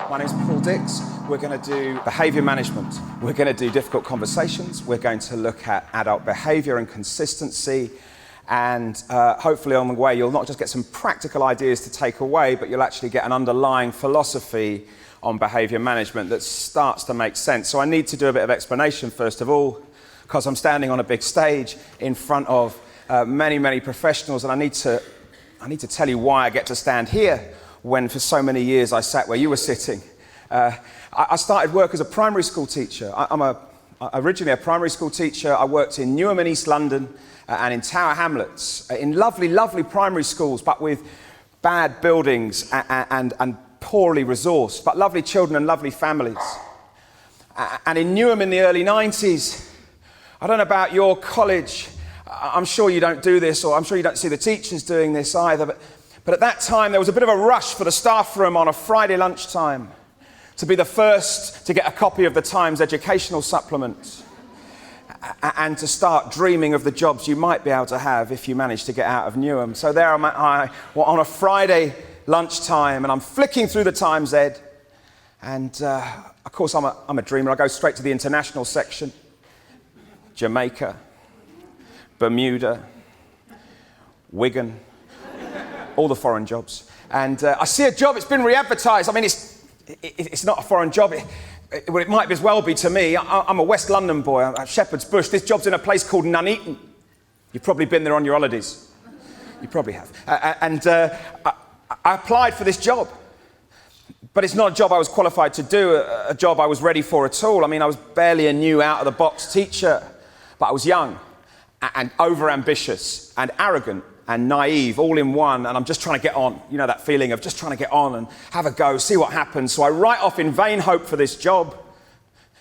My name's Paul Dix. We're going to do behaviour management. We're going to do difficult conversations. We're going to look at adult behaviour and consistency. And hopefully on the way, you'll not just get some practical ideas to take away, but you'll actually get an underlying philosophy on behaviour management that starts to make sense. So I need to do a bit of explanation first of all, because I'm standing on a big stage in front of many professionals, and I need to tell you why I get to stand here when for so many years I sat where you were sitting. I started work as a primary school teacher. I'm originally a primary school teacher. I worked in Newham in East London and in Tower Hamlets, in lovely primary schools, but with bad buildings and poorly resourced, but lovely children and lovely families. And in Newham in the early 90s, I don't know about your college, I'm sure you don't do this, or I'm sure you don't see the teachers doing this either, but at that time there was a bit of a rush for the staff room on a Friday lunchtime to be the first to get a copy of the Times educational supplement and to start dreaming of the jobs you might be able to have if you managed to get out of Newham. So there am I on a Friday lunchtime, and I'm flicking through the Times Ed, and of course I'm a dreamer. I go straight to the international section. Jamaica, Bermuda, Wigan, all the foreign jobs. And I see a job, it's been re-advertised. I mean, it's not a foreign job. It might as well be to me. I'm a West London boy, I'm at Shepherd's Bush. This job's in a place called Nuneaton. You've probably been there on your holidays. You probably have. I applied for this job. But it's not a job I was qualified to do, a job I was ready for at all. I mean, I was barely a new out-of-the-box teacher, but I was young and over-ambitious and arrogant and naive, all in one, and I'm just trying to get on. You know that feeling of just trying to get on and have a go, see what happens. So I write off in vain hope for this job,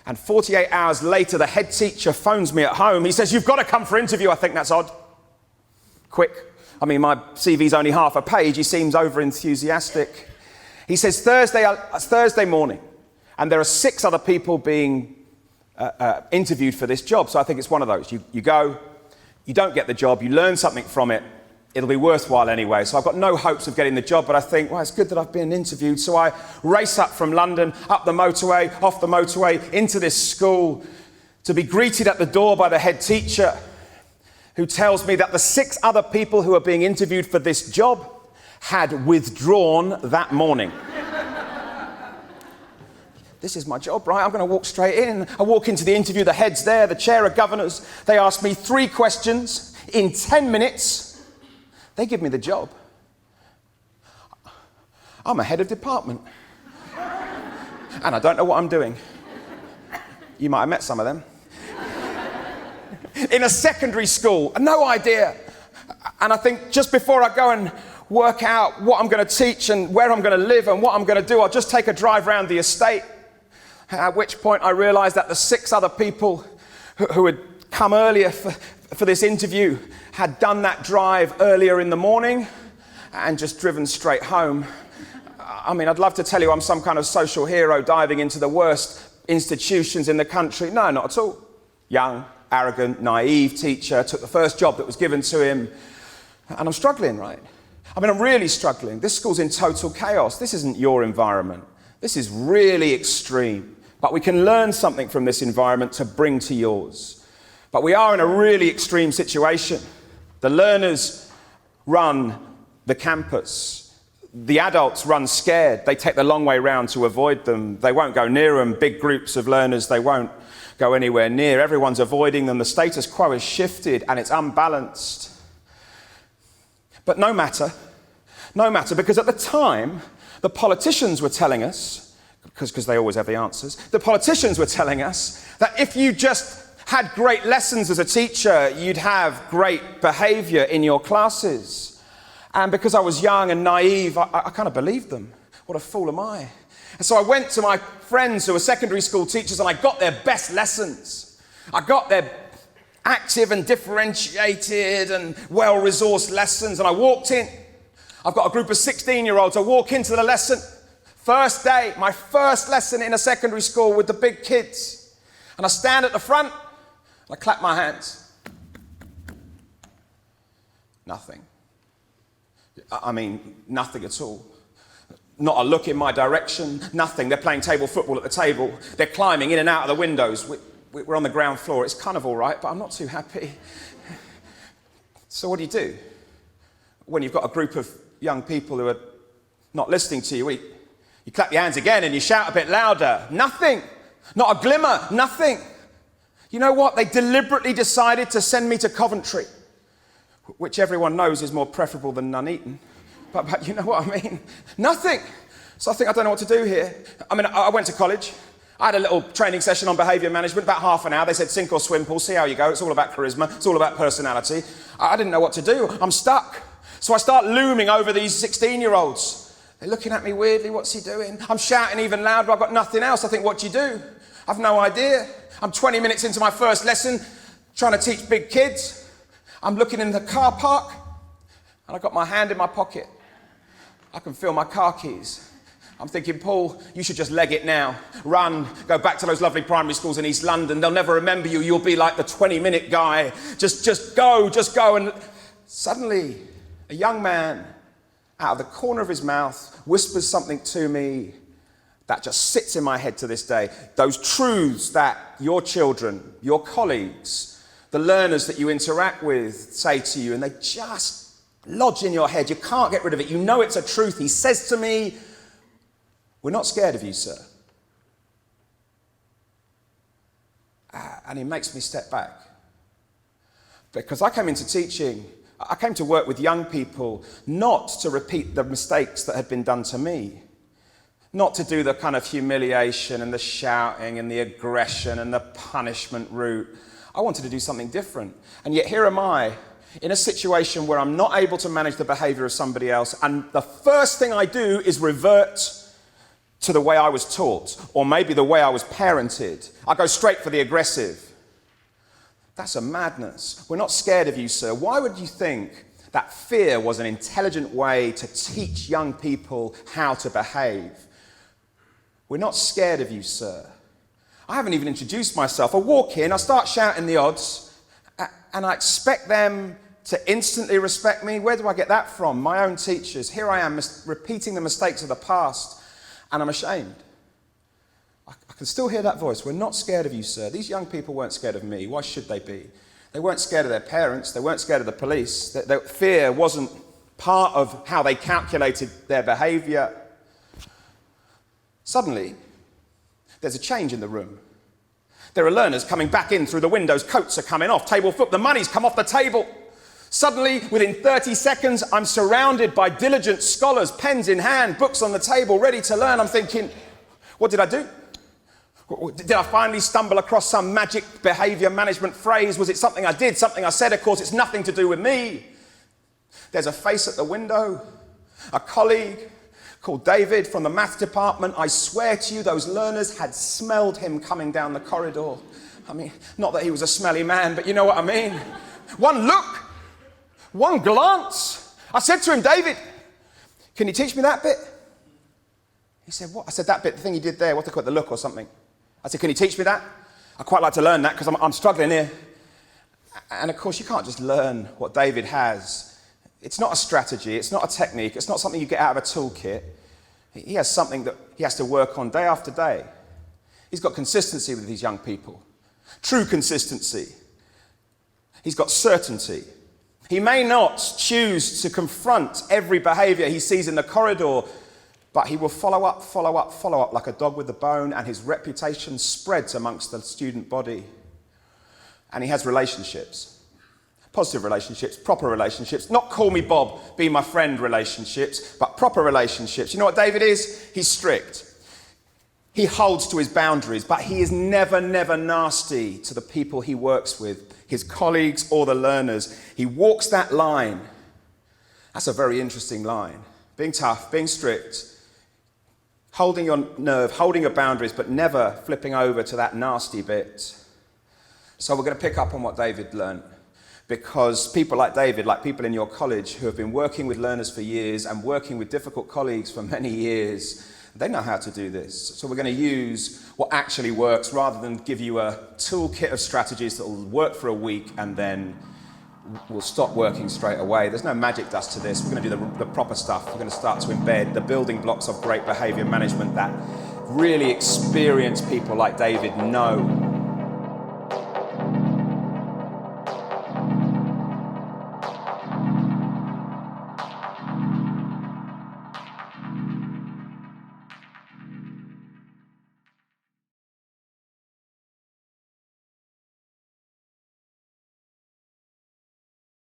and 48 hours later, the head teacher phones me at home. He says, "You've got to come for interview." I think that's odd. Quick. I mean, my CV's only half a page. He seems over-enthusiastic. He says, Thursday morning, and there are 6 other people being interviewed for this job. So I think it's one of those. You go, you don't get the job, you learn something from it, it'll be worthwhile anyway. So I've got no hopes of getting the job, but I think, well, it's good that I've been interviewed. So I race up from London, up the motorway, off the motorway, into this school, to be greeted at the door by the head teacher, who tells me that the 6 other people who are being interviewed for this job had withdrawn that morning. This is my job, right? I'm going to walk straight in. I walk into the interview, the head's there, the chair of governors. They ask me 3 questions in 10 minutes. They give me the job. I'm a head of department. And I don't know what I'm doing. You might have met some of them. In a secondary school, no idea. And I think just before I go and work out what I'm going to teach and where I'm going to live and what I'm going to do, I'll just take a drive around the estate. At which point I realised that the 6 other people who had come earlier for this interview had done that drive earlier in the morning and just driven straight home. I mean, I'd love to tell you I'm some kind of social hero diving into the worst institutions in the country. No, not at all. Young, arrogant, naive teacher, took the first job that was given to him, and I'm struggling, right? I mean, I'm really struggling. This school's in total chaos. This isn't your environment. This is really extreme. But we can learn something from this environment to bring to yours. But we are in a really extreme situation. The learners run the campus. The adults run scared. They take the long way round to avoid them. They won't go near them. Big groups of learners, they won't go anywhere near. Everyone's avoiding them. The status quo has shifted and it's unbalanced. But no matter, because at the time, the politicians were telling us, because they always have the answers, the politicians were telling us that if you just had great lessons as a teacher, you'd have great behaviour in your classes. And because I was young and naive, I kind of believed them. What a fool am I? And so I went to my friends who were secondary school teachers and I got their best lessons. I got their active and differentiated and well-resourced lessons, and I walked in. I've got a group of 16-year-olds. I walk into the lesson. First day, my first lesson in a secondary school with the big kids. And I stand at the front, and I clap my hands. Nothing. I mean, nothing at all. Not a look in my direction, nothing. They're playing table football at the table. They're climbing in and out of the windows. We're on the ground floor. It's kind of all right, but I'm not too happy. So what do? When you've got a group of young people who are not listening to you, you clap your hands again and you shout a bit louder. Nothing. Not a glimmer. Nothing. You know what? They deliberately decided to send me to Coventry, which everyone knows is more preferable than Nuneaton. But you know what I mean? Nothing. So I think I don't know what to do here. I mean, I went to college. I had a little training session on behaviour management, about half an hour. They said sink or swim, Paul, see how you go. It's all about charisma. It's all about personality. I didn't know what to do. I'm stuck. So I start looming over these 16-year-olds. They're looking at me weirdly. What's he doing? I'm shouting even louder. I've got nothing else. I think, what do you do? I've no idea. I'm 20 minutes into my first lesson, trying to teach big kids. I'm looking in the car park, and I've got my hand in my pocket. I can feel my car keys. I'm thinking, Paul, you should just leg it now. Run, go back to those lovely primary schools in East London. They'll never remember you. You'll be like the 20-minute guy. Just go. And suddenly, a young man, out of the corner of his mouth, whispers something to me that just sits in my head to this day. Those truths that your children, your colleagues, the learners that you interact with say to you, and they just lodge in your head. You can't get rid of it. You know it's a truth. He says to me, we're not scared of you, sir. And he makes me step back. Because I came into teaching, I came to work with young people, not to repeat the mistakes that had been done to me. Not to do the kind of humiliation and the shouting and the aggression and the punishment route. I wanted to do something different. And yet here am I, in a situation where I'm not able to manage the behaviour of somebody else, and the first thing I do is revert to the way I was taught, or maybe the way I was parented. I go straight for the aggressive. That's a madness. We're not scared of you, sir. Why would you think that fear was an intelligent way to teach young people how to behave? We're not scared of you, sir. I haven't even introduced myself. I walk in, I start shouting the odds, and I expect them to instantly respect me. Where do I get that from? My own teachers. Here I am repeating the mistakes of the past, and I'm ashamed. I can still hear that voice. We're not scared of you, sir. These young people weren't scared of me. Why should they be? They weren't scared of their parents. They weren't scared of the police. Fear wasn't part of how they calculated their behaviour. Suddenly, there's a change in the room. There are learners coming back in through the windows. Coats are coming off. Table foot. The money's come off the table. Suddenly, within 30 seconds, I'm surrounded by diligent scholars, pens in hand, books on the table, ready to learn. I'm thinking, what did I do? Did I finally stumble across some magic behaviour management phrase? Was it something I did, something I said? Of course, it's nothing to do with me. There's a face at the window, a colleague called David from the math department. I swear to you, those learners had smelled him coming down the corridor. I mean, not that he was a smelly man, but you know what I mean. One look, one glance. I said to him, David, can you teach me that bit? He said, what? I said, that bit, the thing you did there, what they call it, the look or something. I said, can you teach me that? I'd quite like to learn that because I'm struggling here. And of course, you can't just learn what David has. It's not a strategy, it's not a technique, it's not something you get out of a toolkit. He has something that he has to work on day after day. He's got consistency with these young people. True consistency. He's got certainty. He may not choose to confront every behaviour he sees in the corridor, but he will follow up like a dog with a bone, and his reputation spreads amongst the student body. And he has relationships. Positive relationships, proper relationships, not call me Bob, be my friend relationships, but proper relationships. You know what David is? He's strict. He holds to his boundaries, but he is never nasty to the people he works with, his colleagues or the learners. He walks that line. That's a very interesting line. Being tough, being strict, holding your nerve, holding your boundaries, but never flipping over to that nasty bit. So we're going to pick up on what David learned, because people like David, like people in your college who have been working with learners for years and working with difficult colleagues for many years, they know how to do this. So we're going to use what actually works rather than give you a toolkit of strategies that will work for a week and then will stop working straight away. There's no magic dust to this. We're going to do the proper stuff. We're going to start to embed the building blocks of great behaviour management that really experienced people like David know